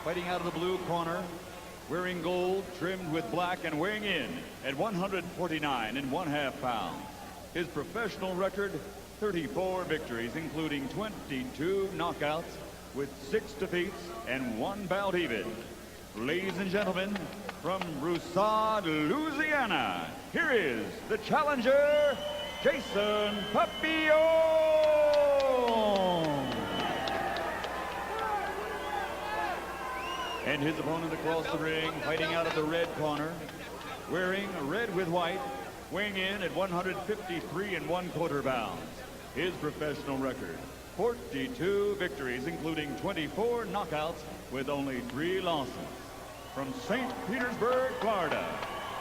fighting out of the blue corner, wearing gold trimmed with black and weighing in at 149 1/2 pounds. His professional record, 34 victories, including 22 knockouts with 6 defeats and 1 bout even. Ladies and gentlemen, from Broussard, Louisiana, here is the challenger, Jason Papill. And his opponent across the ring, fighting out of the red corner, wearing red with white, weighing in at 153 1/4 pounds. His professional record, 42 victories, including 24 knockouts with only 3 losses. From St. Petersburg, Florida,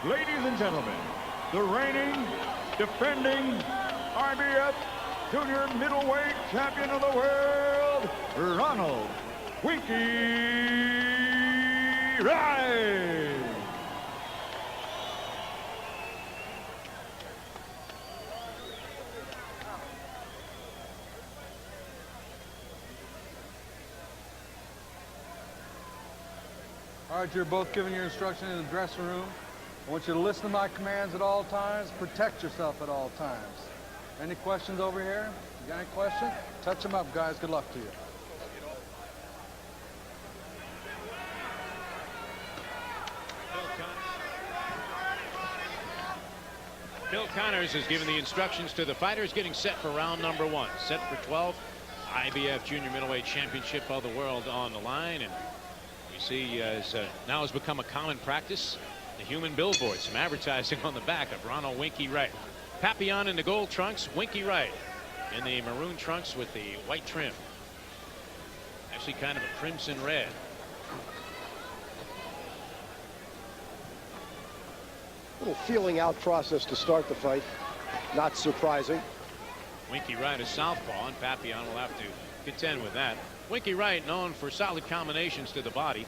ladies and gentlemen, the reigning, defending IBF Junior Middleweight Champion of the World, Ronald Winky Wright. All right, you're both giving your instruction in the dressing room. I want you to listen to my commands at all times. Protect yourself at all times. Any questions over here? You got any questions? Touch them up, guys. Good luck to you. Bill Connors is giving the instructions to the fighters, getting set for round number 1. Set for 12. IBF Junior Middleweight Championship of the World on the line. And we see as now has become a common practice, the human billboard, some advertising on the back of Ronald Winky Wright. Papill in the gold trunks, Winky Wright in the maroon trunks with the white trim. Actually kind of a crimson red. Little feeling out process to start the fight. Not surprising. Winky Wright is southpaw, and Papill will have to contend with that. Winky Wright known for solid combinations to the body.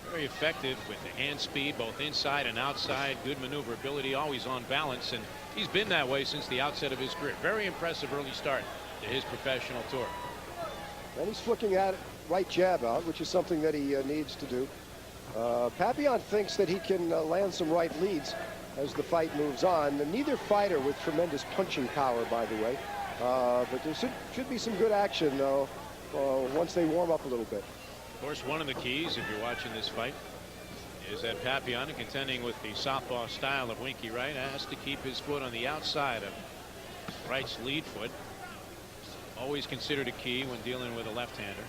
Very effective with the hand speed, both inside and outside. Good maneuverability, always on balance, and he's been that way since the outset of his career. Very impressive early start to his professional tour. And he's flicking at right jab out, which is something that he needs to do. Papill thinks that he can land some right leads as the fight moves on. And neither fighter with tremendous punching power, by the way. But there should be some good action, though, once they warm up a little bit. Of course, one of the keys, if you're watching this fight, is that Papill, contending with the southpaw style of Winky Wright, has to keep his foot on the outside of Wright's lead foot. Always considered a key when dealing with a left-hander.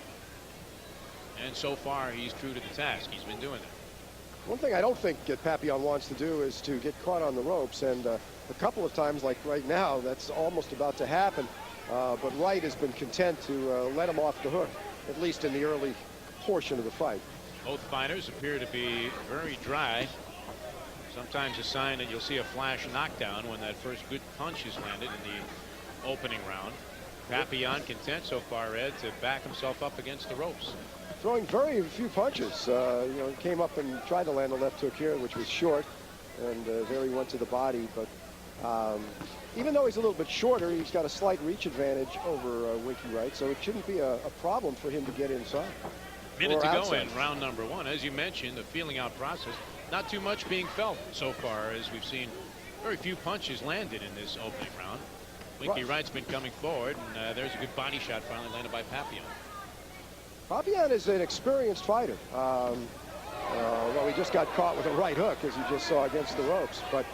And so far, he's true to the task. He's been doing that. One thing I don't think Papill wants to do is to get caught on the ropes, and a couple of times, like right now, that's almost about to happen. But Wright has been content to let him off the hook, at least in the early portion of the fight. Both fighters appear to be very dry. Sometimes a sign that you'll see a flash knockdown when that first good punch is landed in the opening round. Papill content so far, Ed, to back himself up against the ropes. Throwing very few punches. You know, he came up and tried to land a left hook here, which was short, and there he went to the body. But even though he's a little bit shorter, he's got a slight reach advantage over Winky Wright, so it shouldn't be a problem for him to get inside. Minute to go in round number 1. As you mentioned, the feeling out process, not too much being felt so far, as we've seen very few punches landed in this opening round. Winky Wright's been coming forward, and there's a good body shot finally landed by Papill. Papill is an experienced fighter. Well, he just got caught with a right hook, as you just saw against the ropes. But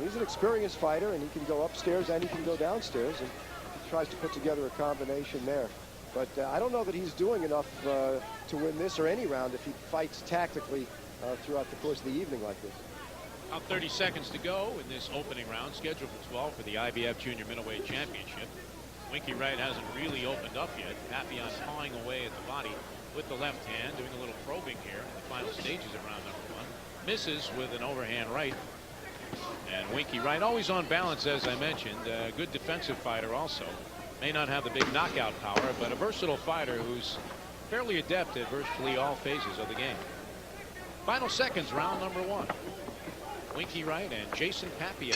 he's an experienced fighter, and he can go upstairs and he can go downstairs, and he tries to put together a combination there. But I don't know that he's doing enough to win this or any round if he fights tactically throughout the course of the evening like this. About 30 seconds to go in this opening round, scheduled for 12 for the IBF Junior Middleweight Championship. Winky Wright hasn't really opened up yet. Papill pawing away at the body with the left hand, doing a little probing here in the final stages of round number 1. Misses with an overhand right. And Winky Wright always on balance, as I mentioned. A good defensive fighter also. May not have the big knockout power, but a versatile fighter who's fairly adept at virtually all phases of the game. Final seconds, round number 1. Winky Wright and Jason Papill.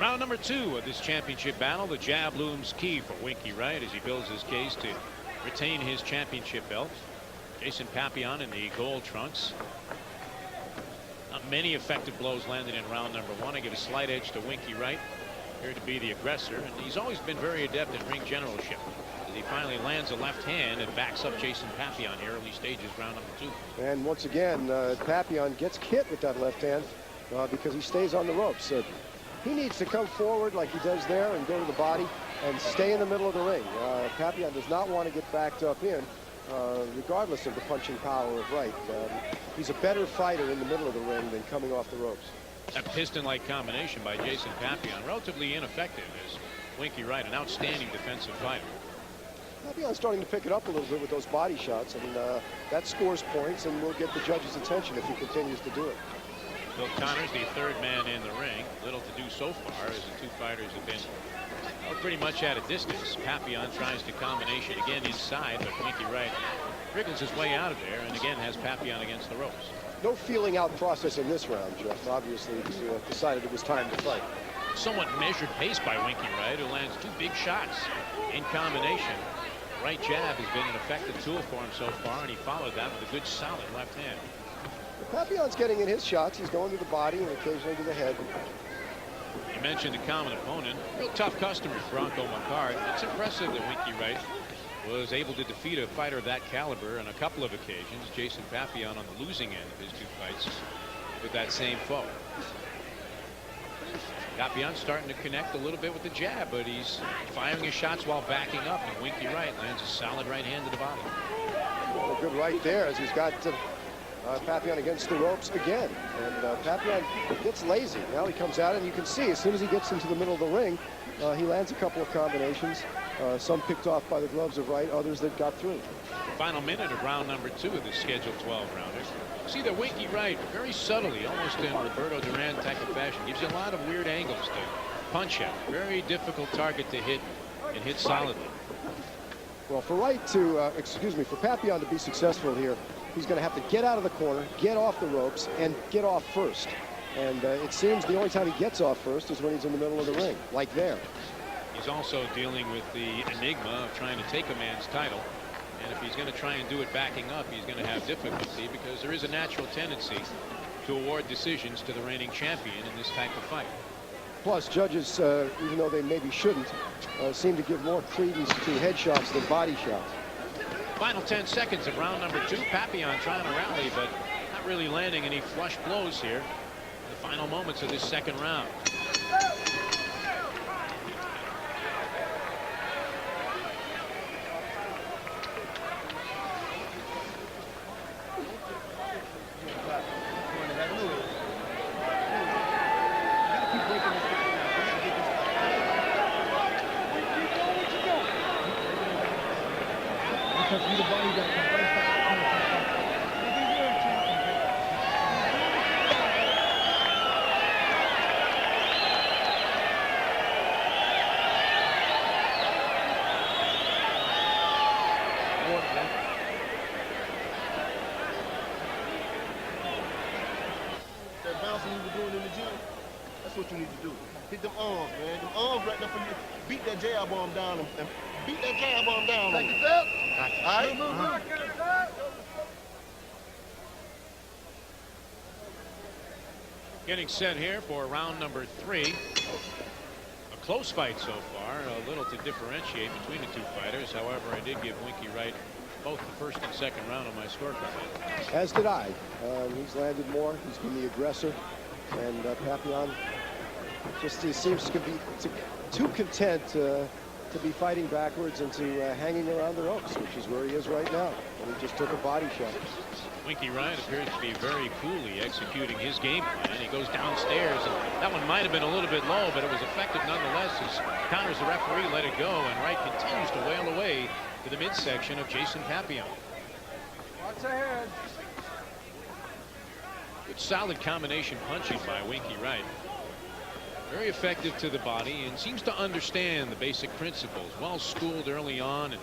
Round number 2 of this championship battle. The jab looms key for Winky Wright as he builds his case to retain his championship belt. Jason Papillon in the gold trunks. Not many effective blows landed in round number 1. I give a slight edge to Winky Wright, here to be the aggressor, and he's always been very adept in ring generalship. As he finally lands a left hand and backs up Jason Papillon in the early stages, round number 2. And once again, Papillon gets hit with that left hand because he stays on the ropes. He needs to come forward like he does there and go to the body and stay in the middle of the ring. Papillon does not want to get backed up in, regardless of the punching power of Wright. He's a better fighter in the middle of the ring than coming off the ropes. That piston-like combination by Jason Papillon, relatively ineffective, as Winky Wright, an outstanding defensive fighter. Papillon's starting to pick it up a little bit with those body shots, and that scores points and will get the judge's attention if he continues to do it. Bill Connors, the third man in the ring. Little to do so far as the two fighters have been pretty much at a distance. Papillon tries the combination again inside, but Winky Wright wriggles his way out of there and again has Papillon against the ropes. No feeling out process in this round, Jeff. Obviously, he decided it was time to fight. Somewhat measured pace by Winky Wright, who lands 2 big shots in combination. Right jab has been an effective tool for him so far, and he followed that with a good solid left hand. Papillon's getting in his shots. He's going to the body and occasionally to the head. You mentioned a common opponent. Real tough customer, Bronco McCart. It's impressive that Winky Wright was able to defeat a fighter of that caliber on a couple of occasions. Jason Papillon on the losing end of his 2 fights with that same foe. Papillon starting to connect a little bit with the jab, but he's firing his shots while backing up, and Winky Wright lands a solid right hand to the body. Well, a good right there as he's got Papillon against the ropes again, and Papillon gets lazy. Now he comes out, and you can see as soon as he gets into the middle of the ring, he lands a couple of combinations, some picked off by the gloves of Wright, others that got through. Final minute of round number 2 of the scheduled 12-rounders. See that Winky Wright very subtly, almost in Roberto Duran type of fashion, gives you a lot of weird angles to punch at. Very difficult target to hit and hit solidly. Well, for Wright to, for Papillon to be successful here, he's going to have to get out of the corner, get off the ropes, and get off first. And it seems the only time he gets off first is when he's in the middle of the ring, like there. He's also dealing with the enigma of trying to take a man's title. And if he's going to try and do it backing up, he's going to have difficulty because there is a natural tendency to award decisions to the reigning champion in this type of fight. Plus, judges, even though they maybe shouldn't, seem to give more credence to headshots than body shots. Final 10 seconds of round number 2. Papillon trying to rally, but not really landing any flush blows here. The final moments of this second round. Getting set here for round number 3. A close fight so far, a little to differentiate between the two fighters. However, I did give Winky Wright both the first and second round on my scorecard. As did I. He's landed more. He's been the aggressor. And Papillon just he seems to be too content to be fighting backwards and to hanging around the ropes, which is where he is right now. And he just took a body shot. Winky Wright appears to be very coolly executing his game plan. He goes downstairs, and that one might have been a little bit low, but it was effective nonetheless as Connors, the referee, let it go, and Wright continues to wail away to the midsection of Jason Papillon. Watch ahead. Good solid combination punching by Winky Wright. Very effective to the body and seems to understand the basic principles. Well schooled early on and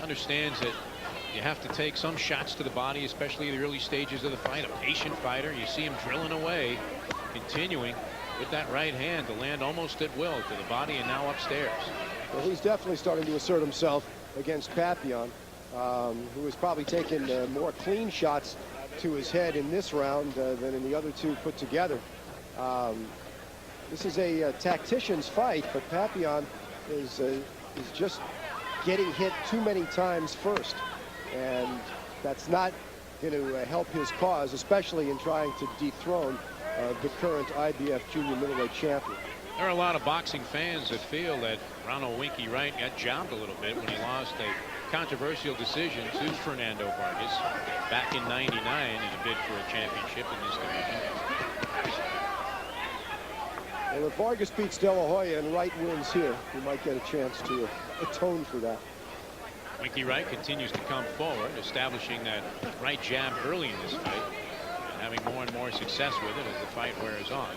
understands that you have to take some shots to the body, especially in the early stages of the fight. A patient fighter. You see him drilling away, continuing with that right hand to land almost at will to the body and now upstairs. Well, he's definitely starting to assert himself against Papill, who has probably taken more clean shots to his head in this round than in the other two put together. This is a tactician's fight, but Papill is just getting hit too many times first, and that's not going to help his cause, especially in trying to dethrone the current IBF junior middleweight champion. There are a lot of boxing fans that feel that Ronald Winky Wright got jobbed a little bit when he lost a controversial decision to Fernando Vargas back in '99 in a bid for a championship in this division. Well, if Vargas beats De La Hoya and Wright wins here, he might get a chance to atone for that. Winky Wright continues to come forward, establishing that right jab early in this fight and having more and more success with it as the fight wears on.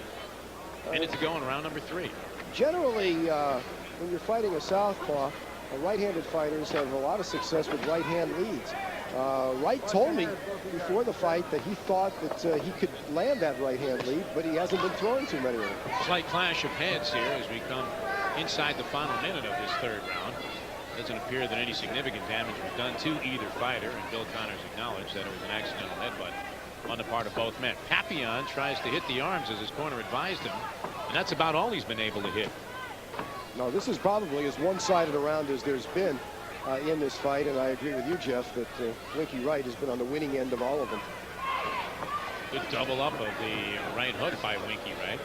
Minute to go in round number 3. Generally, when you're fighting a southpaw, right-handed fighters have a lot of success with right-hand leads. Wright told me before the fight that he thought that he could land that right-hand lead, but he hasn't been throwing too many of them. Slight clash of heads here as we come inside the final minute of this third round. Doesn't appear that any significant damage was done to either fighter, and Bill Connors acknowledged that it was an accidental headbutt on the part of both men. Papill tries to hit the arms as his corner advised him, and that's about all he's been able to hit. No, this is probably as one-sided a round as there's been in this fight, and I agree with you, Jeff, that Winky Wright has been on the winning end of all of them. Good double up of the right hook by Winky Wright.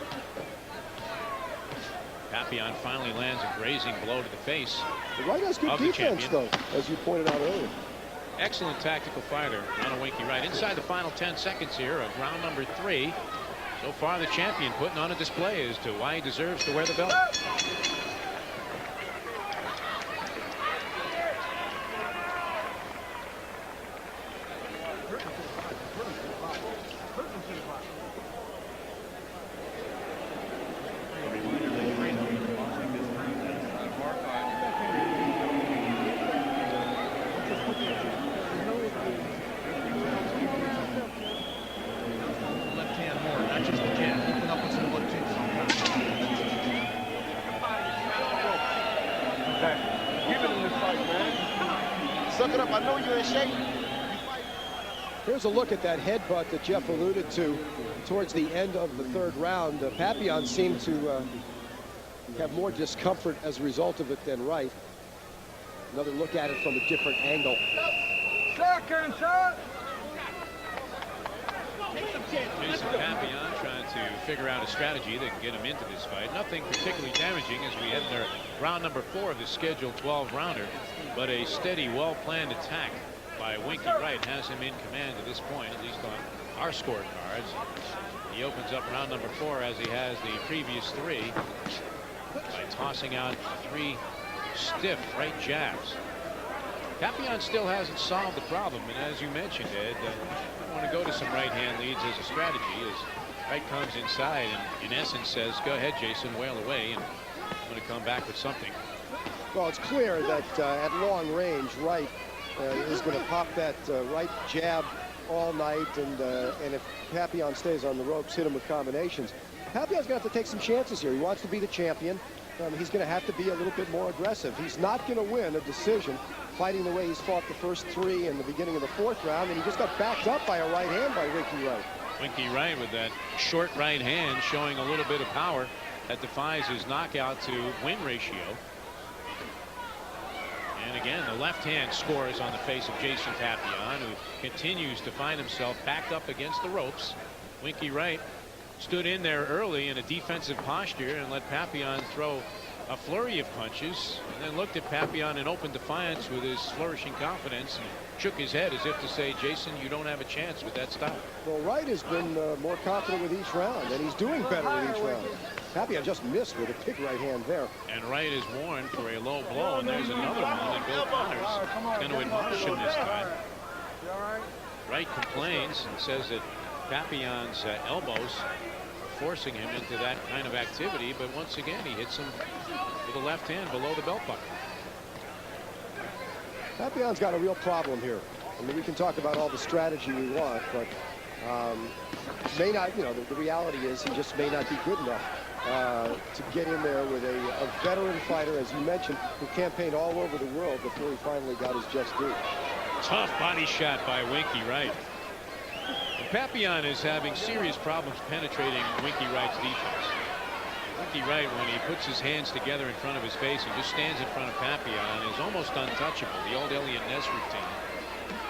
Papill finally lands a grazing blow to the face. The Wright has good defense, though, as you pointed out earlier. Excellent tactical fighter, Ronald Winky Wright. Inside the final 10 seconds here of round number 3. So far, the champion putting on a display as to why he deserves to wear the belt. Here's a look at that headbutt that Jeff alluded to towards the end of the third round. Papill seemed to have more discomfort as a result of it than Wright. Another look at it from a different angle. Second shot. Jason Papill trying to figure out a strategy that can get him into this fight. Nothing particularly damaging as we head into round number 4 of the scheduled 12-rounder, but a steady, well-planned attack by Winky Wright has him in command to this point, at least on our scorecards. He opens up round number 4 as he has the previous 3 by tossing out 3 stiff right jabs. Papill still hasn't solved the problem, and as you mentioned, Ed, I want to go to some right-hand leads as a strategy as Wright comes inside and in essence says, go ahead, Jason, wail away, and I'm going to come back with something. Well, it's clear that at long range, Wright is going to pop that right jab all night, and if Papill stays on the ropes, hit him with combinations. Papillon's going to have to take some chances here. He wants to be the champion. He's going to have to be a little bit more aggressive. He's not going to win a decision fighting the way he's fought the first 3 in the beginning of the 4th round, and he just got backed up by a right hand by Winky Wright. Winky Wright with that short right hand showing a little bit of power that defies his knockout to win ratio. And again, the left hand scores on the face of Jason Papill, who continues to find himself backed up against the ropes. Winky Wright stood in there early in a defensive posture and let Papill throw a flurry of punches, and then looked at Papill in open defiance with his flourishing confidence and shook his head as if to say, Jason, you don't have a chance with that style. Well, Wright has been more confident with each round, and he's doing better with each round. Papill just missed with a big right hand there. And Wright is warned for a low blow, and there's another one that Bill Connors is going to admonish him this time. Wright complains and says that Papillon's elbows forcing him into that kind of activity, but once again he hits him with the left hand below the belt buckle. Papillon's got a real problem here. I mean, we can talk about all the strategy we want, but may not, you know, the reality is he just may not be good enough to get in there with a veteran fighter, as you mentioned, who campaigned all over the world before he finally got his just due. Tough body shot by Winky Wright. And Papillon is having serious problems penetrating Winky Wright's defense. Winky Wright, when he puts his hands together in front of his face and just stands in front of Papillon, is almost untouchable. The old Elliot Ness routine.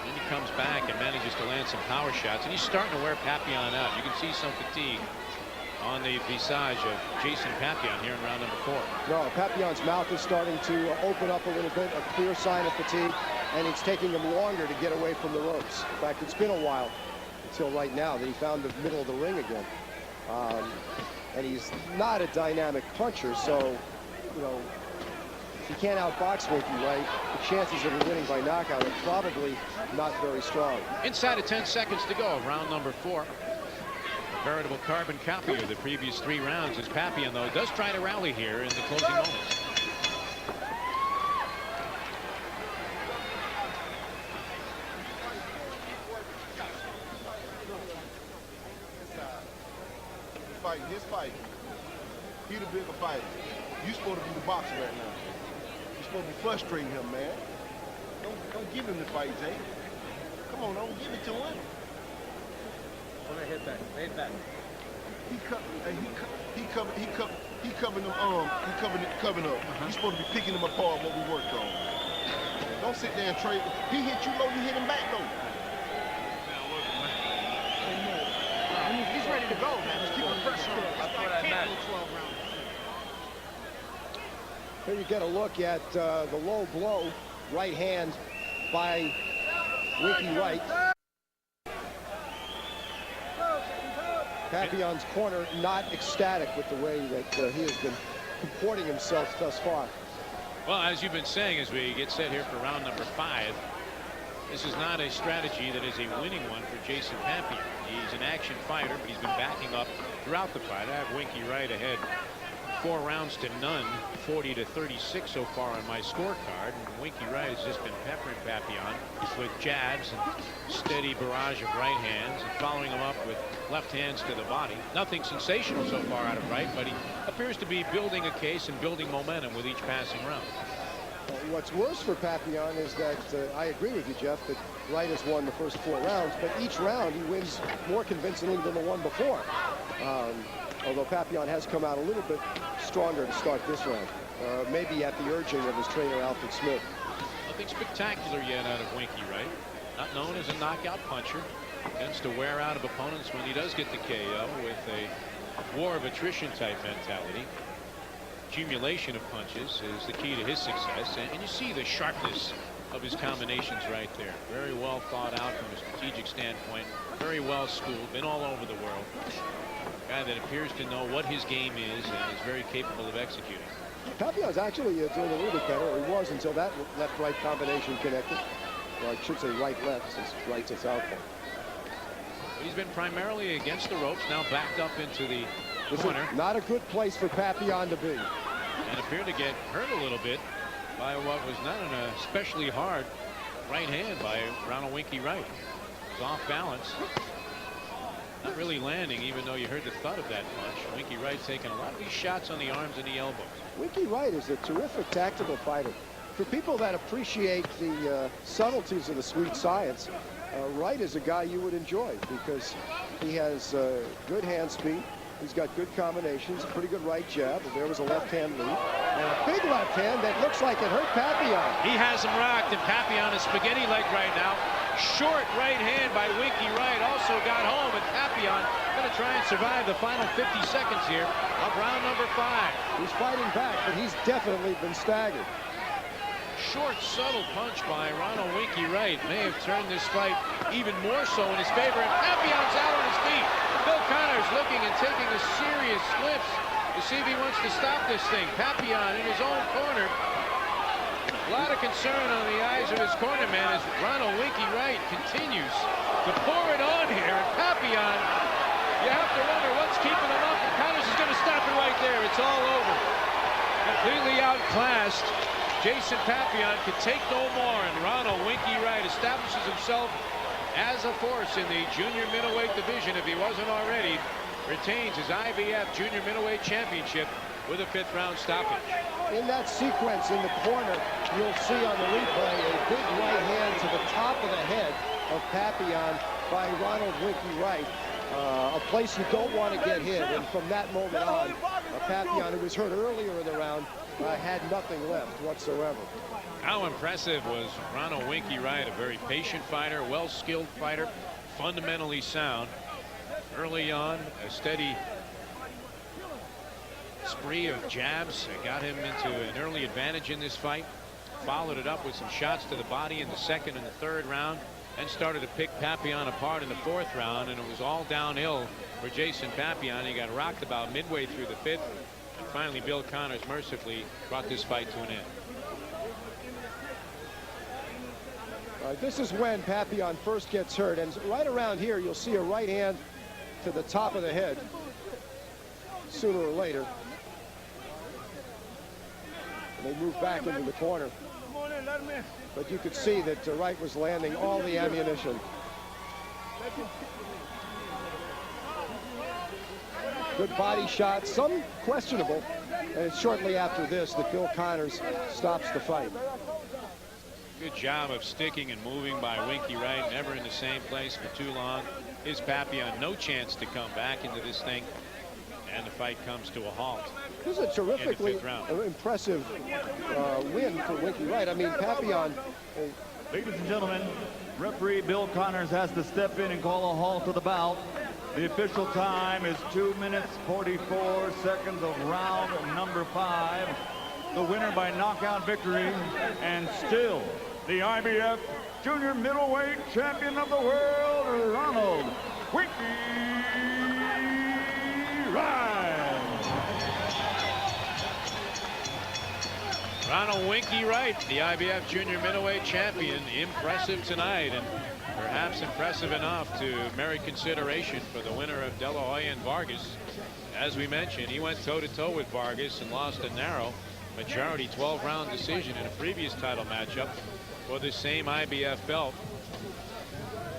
Then he comes back and manages to land some power shots, and he's starting to wear Papillon out. You can see some fatigue on the visage of Jason Papillon here in round number 4. No, Papillon's mouth is starting to open up a little bit, a clear sign of fatigue, and it's taking him longer to get away from the ropes. In fact, it's been a while until right now that he found the middle of the ring again. And he's not a dynamic puncher, so, you know, if he can't outbox Winky Wright, the chances of him winning by knockout are probably not very strong. Inside of 10 seconds to go, round number 4. A veritable carbon copy of the previous 3 rounds, as Papillon, though, does try to rally here in the closing moments. His fight. He the bigger fighter. You supposed to be the boxer right now. You're supposed to be frustrating him, man. Don't give him the fight, Jay. Come on, don't give it to him. Hit back. Hit back. He covering them covering up. You're supposed to be picking them apart what we worked on. Don't sit there and trade. He hit you low, you hit him back though. He's ready to go, man. Just keep the pressure on him. That's what I meant. Here you get a look at the low blow, right hand by Winky Wright. Papillon's corner not ecstatic with the way that he has been comporting himself thus far. Well, as you've been saying, as we get set here for round number 5, this is not a strategy that is a winning one for Jason Papillon. He's an action fighter, but he's been backing up throughout the fight. I have Winky Wright ahead 4 rounds to none, 40-36 so far on my scorecard. And Winky Wright has just been peppering Papillon with jabs and steady barrage of right hands, and following him up with left hands to the body. Nothing sensational so far out of Wright, but he appears to be building a case and building momentum with each passing round. What's worse for Papillon is that I agree with you, Jeff, that Wright has won the first 4 rounds, but each round he wins more convincingly than the one before. Although Papillon has come out a little bit stronger to start this round, maybe at the urging of his trainer, Alfred Smith. Nothing spectacular yet out of Winky Wright. Not known as a knockout puncher. Tends to wear out of opponents when he does get the KO with a war of attrition type mentality. Accumulation of punches is the key to his success, and you see the sharpness of his combinations right there. Very well thought out from a strategic standpoint, very well schooled, been all over the world. A guy that appears to know what his game is and is very capable of executing. Papillon's actually doing a little bit better, or he was until that left-right combination connected. Well, I should say right-left, since right's a southpaw. He's been primarily against the ropes, now backed up into the corner. Not a good place for Papillon to be. And appeared to get hurt a little bit by what was not an especially hard right hand by Ronald Winky Wright. It was off balance. Not really landing, even though you heard the thud of that punch. Winky Wright taking a lot of these shots on the arms and the elbows. Winky Wright is a terrific tactical fighter. For people that appreciate the subtleties of the sweet science, Wright is a guy you would enjoy because he has good hand speed. He's got good combinations, a pretty good right jab. There was a left hand lead. And a big left hand that looks like it hurt Papillon. He has him rocked, and Papillon is spaghetti leg right now. Short right hand by Winky Wright also got home, and Papillon going to try and survive the final 50 seconds here of round number 5. He's fighting back, but he's definitely been staggered. Short, subtle punch by Ronald Winky Wright may have turned this fight even more so in his favor, and Papillon's out on his feet. Bill Connor's looking and taking a serious glimpse to see if he wants to stop this thing. Papillon in his own corner. A lot of concern on the eyes of his corner man as Ronald Winky Wright continues to pour it on here. And Papillon, you have to wonder what's keeping him up. And Connors is going to stop it right there. It's all over. Completely outclassed. Jason Papillon can take no more, and Ronald Winky Wright establishes himself as a force in the junior middleweight division, if he wasn't already, retains his IBF Junior Middleweight Championship with a 5th round stoppage. In that sequence in the corner, you'll see on the replay a big right hand to the top of the head of Papillon by Ronald Winky Wright. A place you don't want to get hit. And from that moment on, Papillon, who was hurt earlier in the round, had nothing left whatsoever. How impressive was Ronald Winky Wright, a very patient fighter, well-skilled fighter, fundamentally sound. Early on, a steady spree of jabs got him into an early advantage in this fight. Followed it up with some shots to the body in the 2nd and the 3rd round, and started to pick Papillon apart in the 4th round, and it was all downhill for Jason Papillon. He got rocked about midway through the 5th, and finally Bill Connors mercifully brought this fight to an end. This is when Papillon first gets hurt, and right around here you'll see a right hand to the top of the head sooner or later. And they move back into the corner. But you could see that Wright was landing all the ammunition. Good body shot, some questionable. And it's shortly after this that Bill Connors stops the fight. Good job of sticking and moving by Winky Wright, never in the same place for too long. His Papillon no chance to come back into this thing, and the fight comes to a halt. This is a terrifically impressive win for Winky Wright. I mean, Papillon. Ladies and gentlemen, referee Bill Connors has to step in and call a halt to the bout. The official time is 2 minutes 44 seconds of round number 5. The winner by knockout victory, and still the IBF Junior Middleweight Champion of the World, Ronald Winky Wright. Ronald Winky Wright, the IBF Junior Middleweight Champion, impressive tonight, and perhaps impressive enough to merit consideration for the winner of De La Hoya and Vargas. As we mentioned, he went toe-to-toe with Vargas and lost a narrow majority 12-round decision in a previous title matchup for the same IBF belt.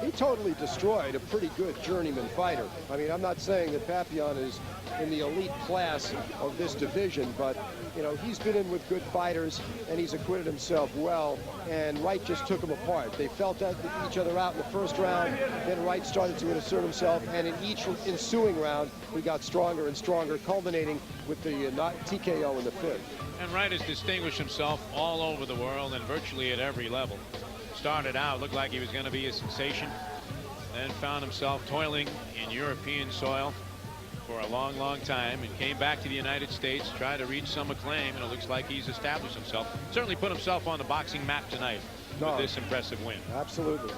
He totally destroyed a pretty good journeyman fighter. I mean, I'm not saying that Papillon is in the elite class of this division, but you know, he's been in with good fighters and he's acquitted himself well, and Wright just took him apart. They felt each other out in the 1st round, then Wright started to assert himself, and in each ensuing round he got stronger and stronger, culminating with the TKO in the 5th. And Wright has distinguished himself all over the world and virtually at every level. Started out, looked like he was going to be a sensation, then found himself toiling in European soil for a long, long time, and came back to the United States, tried to reach some acclaim, and it looks like he's established himself. Certainly put himself on the boxing map tonight with this impressive win. Absolutely.